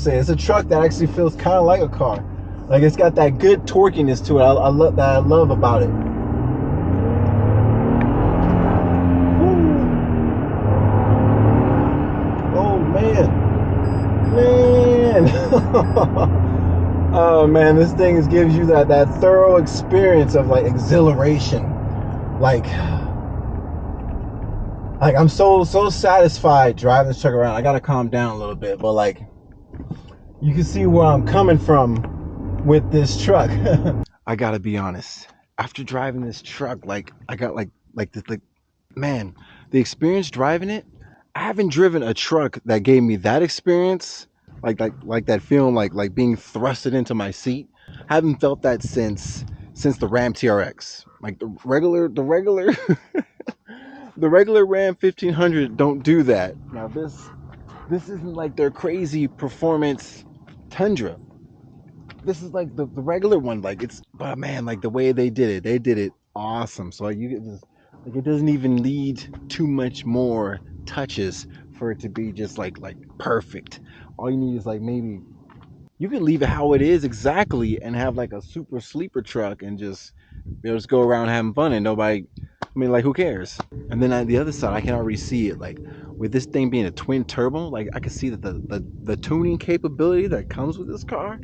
say. It's a truck that actually feels kind of like a car. Like it's got that good torquiness to it. I love about it. Woo. Oh man. Oh man, this thing gives you that thorough experience of like exhilaration. Like I'm so satisfied driving this truck around. I gotta calm down a little bit, but like you can see where I'm coming from with this truck. I gotta be honest. After driving this truck, like I got man, the experience driving it. I haven't driven a truck that gave me that experience, like that feeling, like being thrusted into my seat. I haven't felt that since the Ram TRX. Like the regular the regular Ram 1500 don't do that. Now this isn't like their crazy performance Tundra. This is like the regular one. Like it's, but man, like the way they did it awesome. So like you get just like it doesn't even need too much more touches for it to be just like perfect. All you need is like maybe you can leave it how it is exactly and have like a super sleeper truck and just just go around having fun and nobody. I mean, like who cares? And then on the other side, I can already see it. Like with this thing being a twin turbo, like I can see that the tuning capability that comes with this car,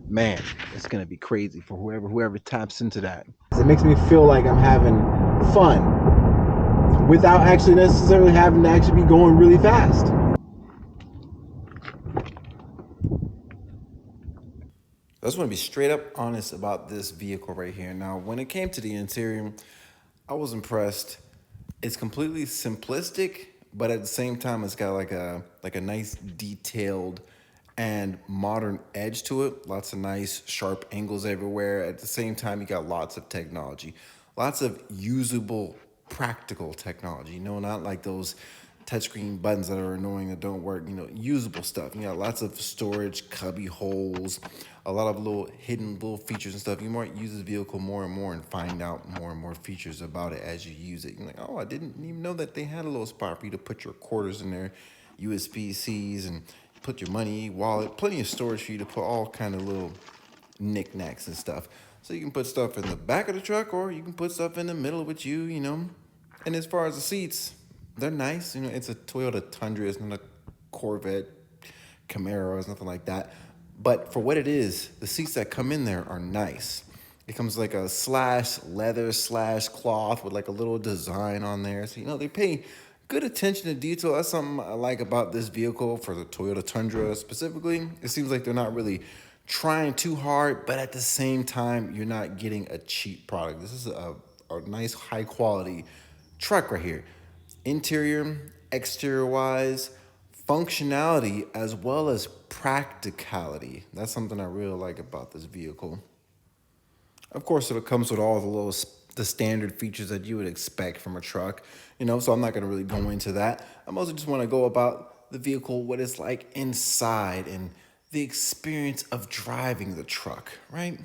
man, it's gonna be crazy for whoever taps into that. It makes me feel like I'm having fun without actually necessarily having to actually be going really fast. I just want to be straight up honest about this vehicle right here. Now, when it came to the interior, I was impressed. It's completely simplistic, but at the same time, it's got like a nice detailed and modern edge to it. Lots of nice sharp angles everywhere. At the same time, you got lots of technology, lots of usable, practical technology. You know, not like those touchscreen buttons that are annoying that don't work. You know, usable stuff. You got lots of storage, cubby holes, a lot of little hidden little features and stuff. You might use this vehicle more and more and find out more and more features about it as you use it. You're like, oh, I didn't even know that they had a little spot for you to put your quarters in there, USB-Cs, and put your money, wallet, plenty of storage for you to put all kind of little knickknacks and stuff. So you can put stuff in the back of the truck or you can put stuff in the middle with you, you know. And as far as the seats, they're nice. You know, it's a Toyota Tundra. It's not a Corvette, Camaro. It's nothing like that. But for what it is, the seats that come in there are nice. It comes like a slash leather slash cloth with like a little design on there. So, you know, they pay good attention to detail. That's something I like about this vehicle for the Toyota Tundra specifically. It seems like they're not really trying too hard, but at the same time, you're not getting a cheap product. This is a nice high quality truck right here. Interior, exterior wise, functionality, as well as practicality. That's something I really like about this vehicle. Of course, it comes with all the standard features that you would expect from a truck, you know, so I'm not going to really go into that. I mostly just want to go about the vehicle, what it's like inside, and the experience of driving the truck, right?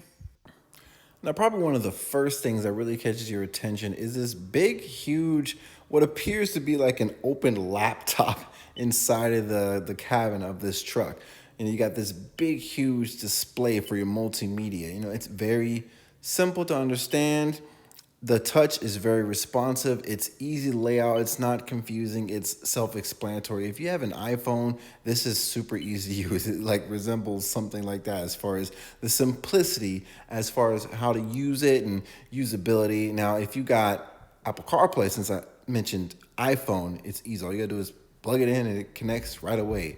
Now, probably one of the first things that really catches your attention is this big, huge, what appears to be like an open laptop inside of the cabin of this truck. And you got this big, huge display for your multimedia. You know, it's very simple to understand. The touch is very responsive. It's easy layout. It's not confusing. It's self-explanatory. If you have an iPhone, this is super easy to use. It like resembles something like that as far as the simplicity, as far as how to use it and usability. Now, if you got Apple CarPlay, since I mentioned iPhone, it's easy. All you gotta do is plug it in and it connects right away.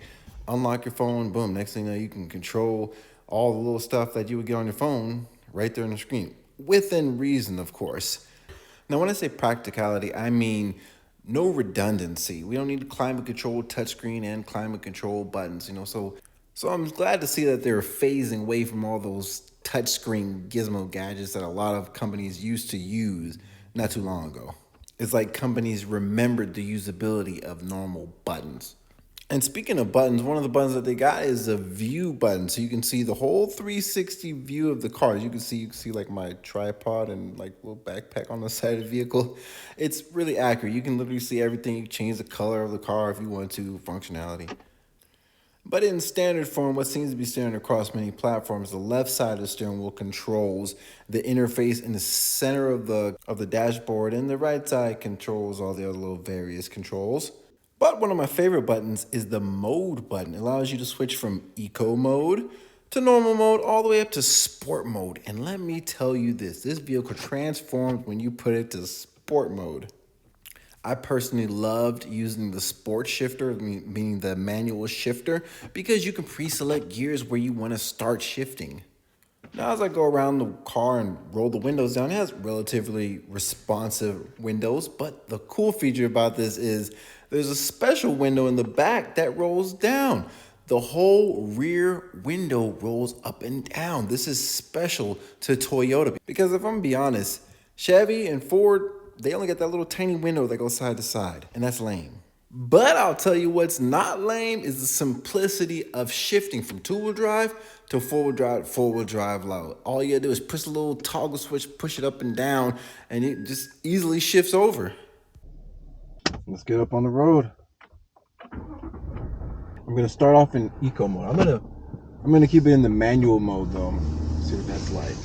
Unlock your phone, boom. Next thing you know, you can control all the little stuff that you would get on your phone right there on the screen. Within reason, of course. Now, when I say practicality, I mean no redundancy. We don't need climate control touchscreen and climate control buttons, you know. So I'm glad to see that they're phasing away from all those touchscreen gizmo gadgets that a lot of companies used to use not too long ago. It's like companies remembered the usability of normal buttons. And speaking of buttons, one of the buttons that they got is a view button. So you can see the whole 360 view of the car. You can see like my tripod and like little backpack on the side of the vehicle. It's really accurate. You can literally see everything. You can change the color of the car if you want to, functionality. But in standard form, what seems to be standard across many platforms, the left side of the steering wheel controls the interface in the center of the dashboard, and the right side controls all the other little various controls. But one of my favorite buttons is the mode button. It allows you to switch from eco mode to normal mode all the way up to sport mode. And let me tell you this vehicle transforms when you put it to sport mode. I personally loved using the sport shifter, meaning the manual shifter, because you can pre-select gears where you want to start shifting. Now, as I go around the car and roll the windows down, it has relatively responsive windows, but the cool feature about this is there's a special window in the back that rolls down. The whole rear window rolls up and down. This is special to Toyota because if I'm gonna be honest, Chevy and Ford, they only got that little tiny window that goes side to side, and that's lame. But I'll tell you what's not lame is the simplicity of shifting from two-wheel drive to four-wheel drive low. All you gotta do is push a little toggle switch, push it up and down, and it just easily shifts over. Let's get up on the road. I'm gonna start off in eco mode. I'm gonna keep it in the manual mode though. See what that's like.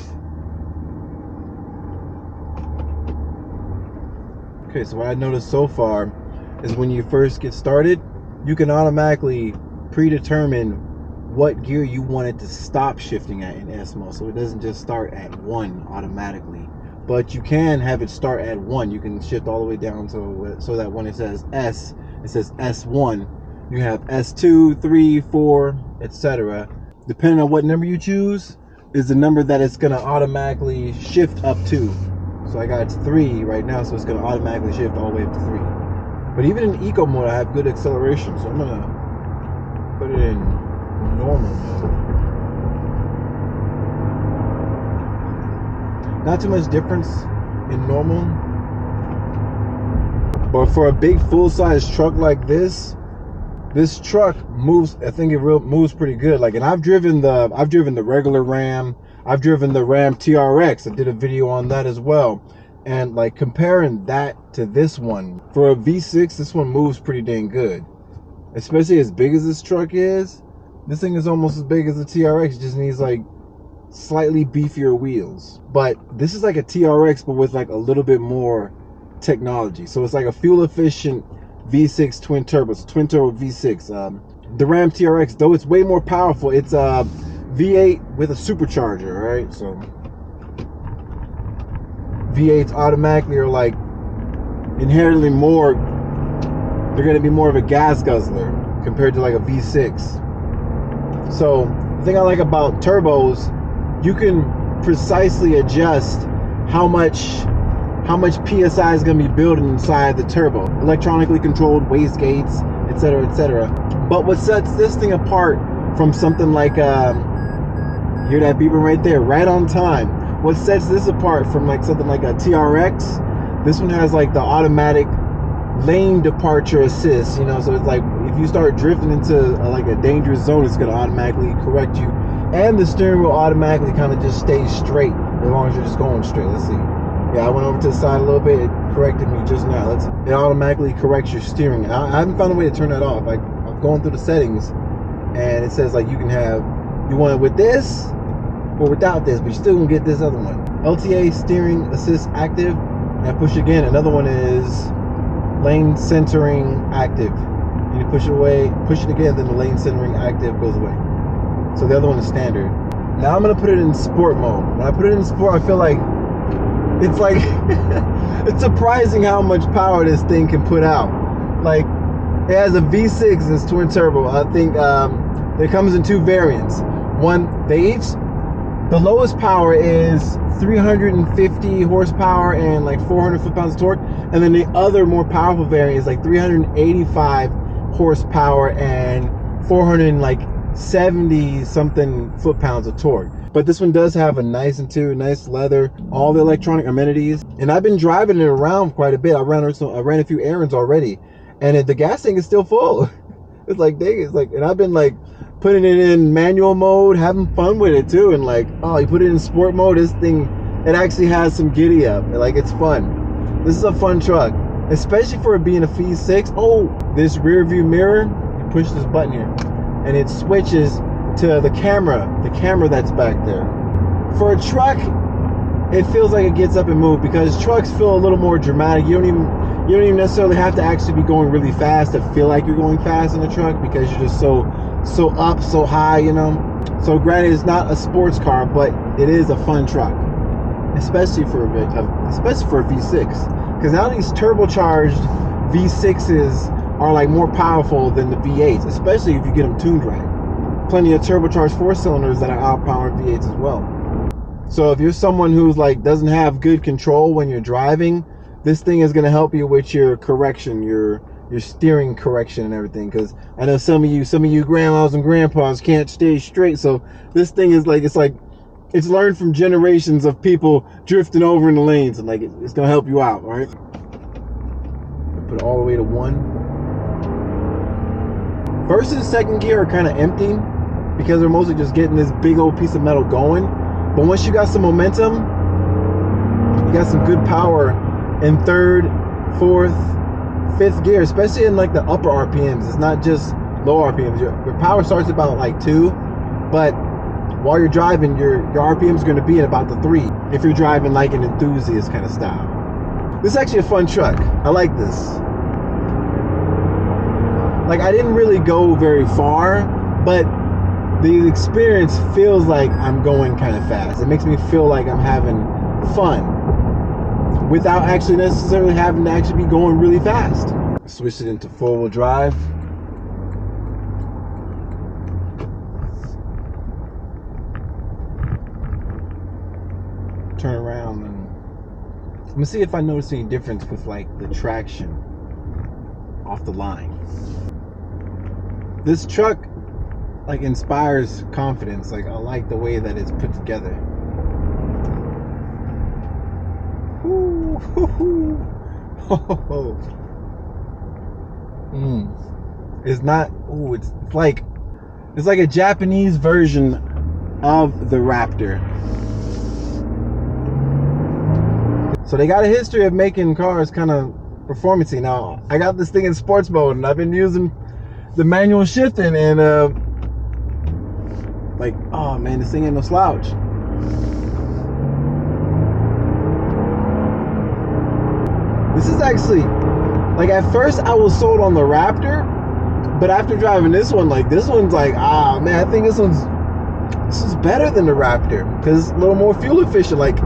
Okay, so what I noticed so far is when you first get started, you can automatically predetermine what gear you want it to stop shifting at in S mode. So it doesn't just start at 1 automatically. But you can have it start at 1. You can shift all the way down so that when it says S, it says S1. You have S2, 3, 4, etc. Depending on what number you choose is the number that it's going to automatically shift up to. So I got 3 right now, so it's going to automatically shift all the way up to 3. But even in eco mode, I have good acceleration, so I'm going to put it in normal mode. Not too much difference in normal. But for a big full-size truck like this truck moves, I think it moves pretty good. Like, and I've driven the regular Ram. I've driven the Ram TRX. I did a video on that as well. And like comparing that to this one, for a V6, this one moves pretty dang good. Especially as big as this truck is. This thing is almost as big as the TRX. It just needs like slightly beefier wheels. But this is like a TRX, but with like a little bit more technology. So it's like a fuel efficient V6 twin turbo. It's twin turbo V6. The Ram TRX, though it's way more powerful, it's a V8 with a supercharger, right? So V8s automatically are like inherently more, they're going to be more of a gas guzzler compared to like a V6. So the thing I like about turbos, you can precisely adjust how much PSI is going to be built inside the turbo. Electronically controlled wastegates, etc., etc. But what sets this thing apart from something like, hear that beeping right there, right on time. What sets this apart from like something like a TRX, this one has like the automatic lane departure assist, you know, so it's like if you start drifting into like a dangerous zone, it's going to automatically correct you. And the steering wheel automatically kind of just stays straight as long as you're just going straight. Let's see. Yeah, I went over to the side a little bit. It corrected me just now. It automatically corrects your steering. I haven't found a way to turn that off. I'm going through the settings, and it says like you want it with this or without this, but you still gonna get this other one. LTA steering assist active. And I push again. Another one is lane centering active. You push it away, push it again, then the lane centering active goes away. So the other one is standard. Now I'm gonna put it in sport mode. When I put it in sport, I feel like it's like it's surprising how much power this thing can put out. Like, it has a V6 and it's twin turbo. I think it comes in 2 variants. The lowest power is 350 horsepower and like 400 foot-pounds of torque, and then the other more powerful variant is like 385 horsepower and 470 something foot-pounds of torque. But this one does have a nice interior, nice leather, all the electronic amenities. And I've been driving it around quite a bit. I ran a few errands already, and the gas tank is still full. It's like, dang, it's like, and I've been like putting it in manual mode, having fun with it too. And like, oh, you put it in sport mode, this thing, it actually has some giddy up. Like, it's fun. This is a fun truck, especially for it being a V6. Oh, this rear view mirror, you push this button here. and it switches to the camera that's back there. For a truck, it feels like it gets up and moves because trucks feel a little more dramatic. You don't even necessarily have to actually be going really fast to feel like you're going fast in a truck because you're just so up, so high, you know. So granted, it's not a sports car, but it is a fun truck, especially for a V6. Because now these turbocharged V6s are like more powerful than the V8s, especially if you get them tuned right. Plenty of turbocharged 4-cylinders that are outpowering V8s as well. So if you're someone who's like doesn't have good control when you're driving, this thing is going to help you with your correction, your steering correction and everything. Because I know some of you grandmas and grandpas can't stay straight. So this thing is like it's learned from generations of people drifting over in the lanes, and like it's going to help you out. All right. Put it all the way to 1. First and second gear are kind of empty because they're mostly just getting this big old piece of metal going. But once you got some momentum, you got some good power in 3rd, 4th, 5th gear, especially in like the upper RPMs. It's not just low RPMs. Your power starts about like 2, but while you're driving, your RPM is going to be at about the 3 if you're driving like an enthusiast kind of style. This is actually a fun truck. I like this. Like, I didn't really go very far, but the experience feels like I'm going kind of fast. It makes me feel like I'm having fun without actually necessarily having to actually be going really fast. Switch it into 4-wheel drive. Turn around and I'm gonna see if I notice any difference with like the traction off the line. This truck like inspires confidence. Like, I like the way that it's put together. Ooh, hoo, hoo. Ho, ho, ho. It's not. Ooh, it's like a Japanese version of the Raptor. So they got a history of making cars kind of performance-y. Now I got this thing in sports mode, and I've been using the manual shifting, and like, oh man, this thing ain't no slouch. This is actually, like, at first I was sold on the Raptor, but after driving this one, like, this one's like, ah man, I think this is better than the Raptor because it's a little more fuel efficient. Like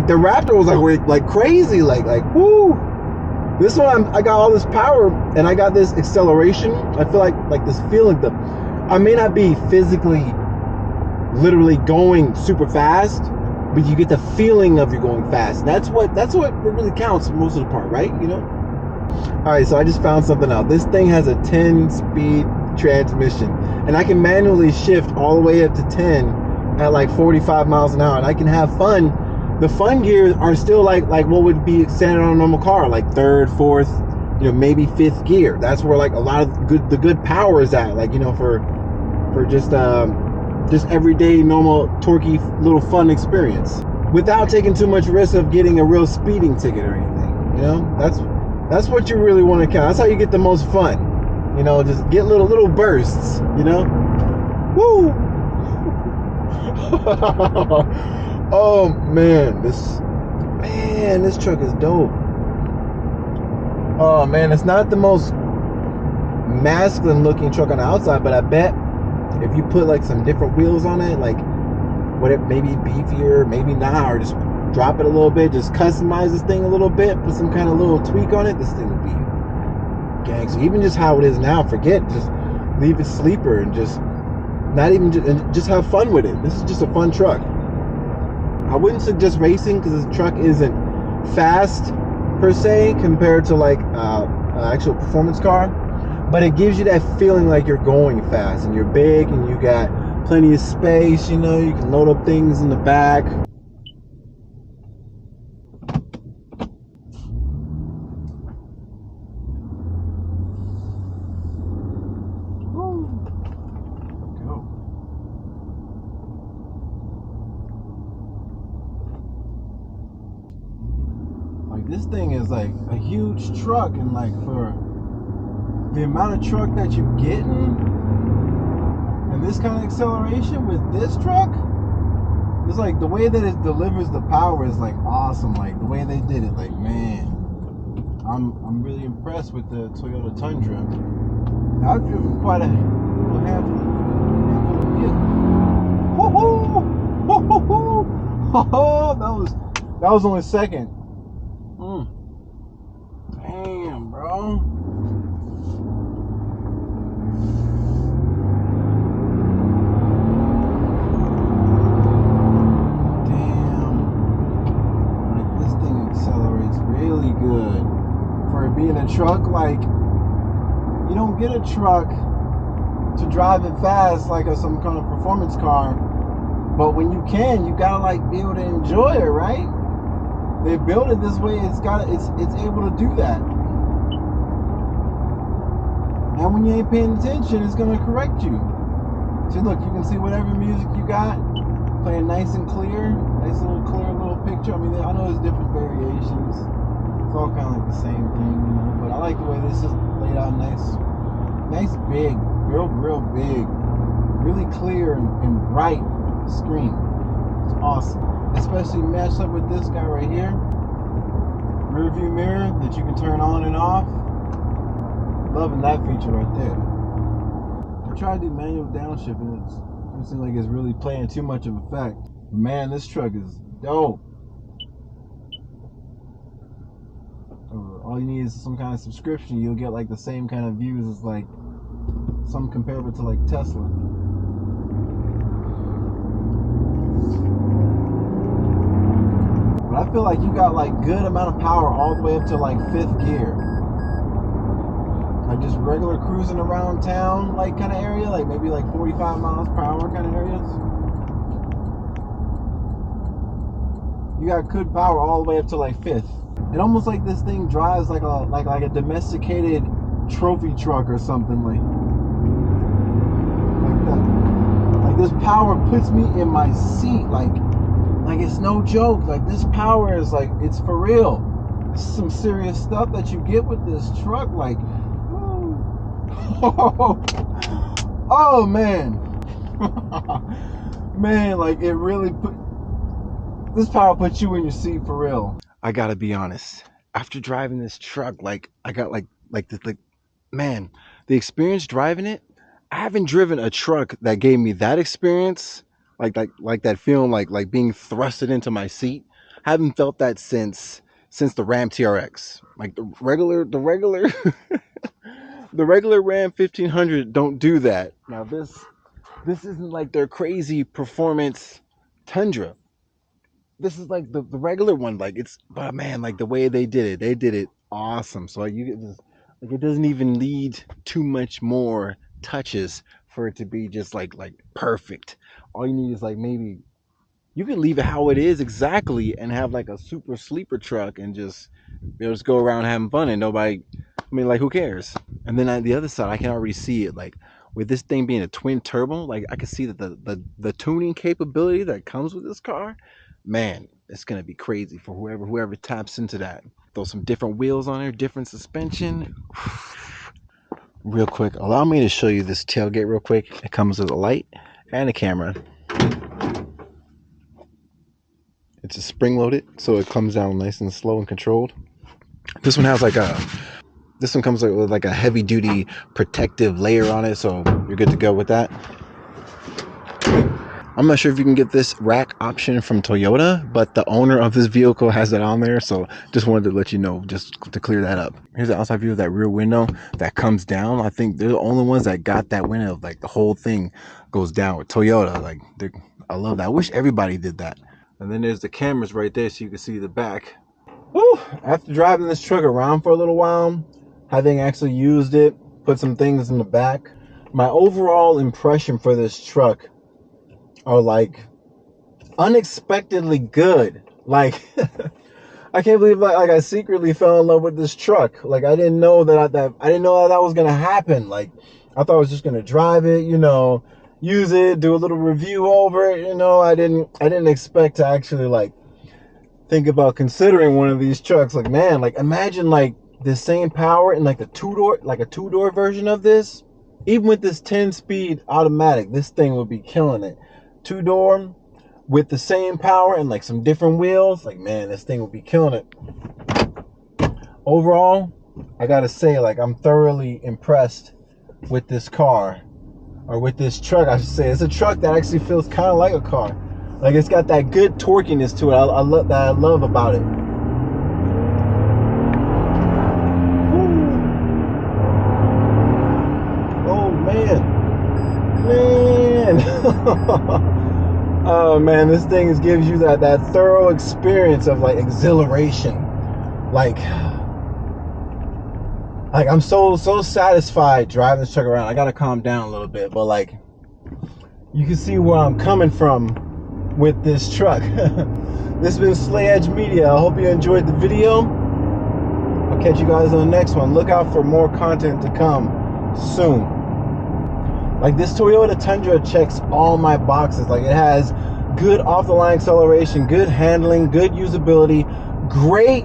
the Raptor was like crazy, like woo. This one, I got all this power and I got this acceleration. I feel like this feeling. I may not be physically, literally going super fast, but you get the feeling of you going fast. And that's what really counts most of the part, right? You know. All right, so I just found something out. This thing has a 10-speed transmission, and I can manually shift all the way up to 10 at like 45 miles an hour, and I can have fun. The fun gears are still like what would be standard on a normal car, like 3rd, 4th, you know, maybe 5th gear. That's where like a lot of the good power is at, like, you know, for just everyday normal torquey little fun experience without taking too much risk of getting a real speeding ticket or anything. You know, that's what you really want to count. That's how you get the most fun. You know, just get little bursts, you know. Woo. Oh man, this truck is dope. Oh man, it's not the most masculine looking truck on the outside, but I bet if you put like some different wheels on it, like whatever, maybe beefier, maybe not, or just drop it a little bit, just customize this thing a little bit, put some kind of little tweak on it, this thing would be gangster. Even just how it is now, forget, just leave it sleeper and just not even just have fun with it. This is just a fun truck. I wouldn't suggest racing because this truck isn't fast per se compared to like an actual performance car, but it gives you that feeling like you're going fast and you're big and you got plenty of space. You know, you can load up things in the back. Like, this thing is like a huge truck, and like for the amount of truck that you're getting, this kind of acceleration with this truck, it's like the way that it delivers the power is like awesome. Like the way they did it, like man, I'm really impressed with the Toyota Tundra. I've driven quite a handful of vehicles. Woo-hoo! Woo-hoo! That was only second. Damn, bro. Really good for it being a truck. Like you don't get a truck to drive it fast like some kind of performance car, but when you can, you gotta like be able to enjoy it, right? They built it this way. It's able to do that. And when you ain't paying attention, it's gonna correct you. See, look, you can see whatever music you got playing nice and clear, nice little clear little picture. I mean, I know there's different variations. It's all kind of like the same thing, you know. But I like the way this is laid out, nice big, real big, really clear and bright screen. It's awesome, especially matched up with this guy right here. Rear view mirror that you can turn on and off. Loving that feature right there. I tried to do manual downshift and it seems like it's really playing too much of effect. Man, this truck is dope. All you need is some kind of subscription. You'll get like the same kind of views as like some comparable to like Tesla. But I feel like you got like good amount of power all the way up to like 5th gear. Like just regular cruising around town like kind of area, like maybe like 45 miles per hour kind of areas. You got good power all the way up to like 5th. It almost like this thing drives like a domesticated trophy truck or something like that. Like this power puts me in my seat, like it's no joke. Like this power is like, it's for real. This is some serious stuff that you get with this truck. Like, oh man, man, like it really this power puts you in your seat for real. I gotta be honest. After driving this truck, like I got like this, like man, the experience driving it. I haven't driven a truck that gave me that experience, like that feeling, like being thrusted into my seat. I haven't felt that since the Ram TRX. Like the regular the regular Ram 1500 don't do that. Now this isn't like their crazy performance Tundra. This is like the regular one. Like it's, but man, like the way they did it awesome. So like you get this, like it doesn't even need too much more touches for it to be just like perfect. All you need is like maybe you can leave it how it is exactly and have like a super sleeper truck and just just go around having fun and nobody, I mean, like who cares? And then on the other side I can already see it, like with this thing being a twin turbo, like I can see that the tuning capability that comes with this car, man, it's gonna be crazy for whoever taps into that. Throw some different wheels on there, different suspension. Real quick, allow me to show you this tailgate real quick. It comes with a light and a camera. It's a spring loaded, so it comes down nice and slow and controlled. This one has this one comes with like a heavy duty protective layer on it, so you're good to go with that. I'm not sure if you can get this rack option from Toyota, but the owner of this vehicle has that on there, so just wanted to let you know, just to clear that up. Here's the outside view of that rear window that comes down. I think they're the only ones that got that window, like the whole thing goes down with Toyota. Like, I love that. I wish everybody did that. And then there's the cameras right there so you can see the back. Woo! After driving this truck around for a little while, having actually used it, put some things in the back, my overall impression for this truck are like unexpectedly good. Like I can't believe like I secretly fell in love with this truck. Like I didn't know that I didn't know that was gonna happen. Like I thought I was just gonna drive it, you know, use it, do a little review over it. You know, I didn't expect to actually like think about considering one of these trucks. Like man, like imagine like the same power in like a two-door version of this. Even with this 10-speed automatic, this thing would be killing it. Two-door with the same power and like some different wheels, like man, this thing would be killing it. Overall, I gotta say, like, I'm thoroughly impressed with this car, or with this truck, I should say. It's a truck that actually feels kind of like a car. Like, it's got that good torquiness to it. I love that. I love about it. Oh man, oh man, this thing gives you that thorough experience of like exhilaration. Like I'm so satisfied driving this truck around. I gotta calm down a little bit, but like you can see where I'm coming from with this truck. This has been Slay Edge Media. I hope you enjoyed the video. I'll catch you guys on the next one. Look out for more content to come soon. Like, this Toyota Tundra checks all my boxes. Like, it has good off-the-line acceleration, good handling, good usability, great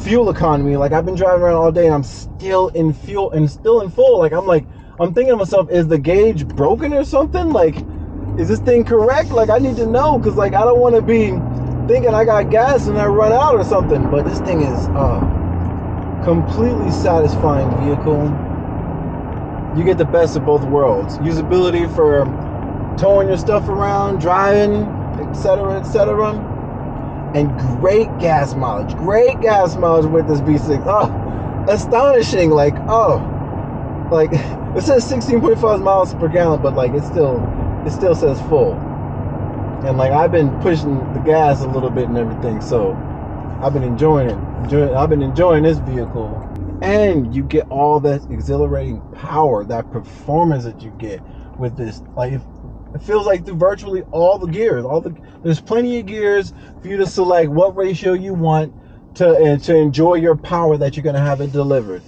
fuel economy. Like, I've been driving around all day and I'm still in fuel and still in full. Like, I'm thinking to myself, is the gauge broken or something? Like, is this thing correct? Like, I need to know, because like I don't want to be thinking I got gas and I run out or something. But this thing is completely satisfying vehicle. You get the best of both worlds. Usability for towing your stuff around, driving, etc., etc. And great gas mileage. Great gas mileage with this V6. Oh, astonishing. Like, oh, like it says 16.5 miles per gallon, but like it still says full. And like I've been pushing the gas a little bit and everything, so I've been enjoying it. I've been enjoying this vehicle. And you get all that exhilarating power, that performance that you get with this. Like, it feels like through virtually all the gears. There's plenty of gears for you to select what ratio you want to enjoy your power that you're going to have it delivered.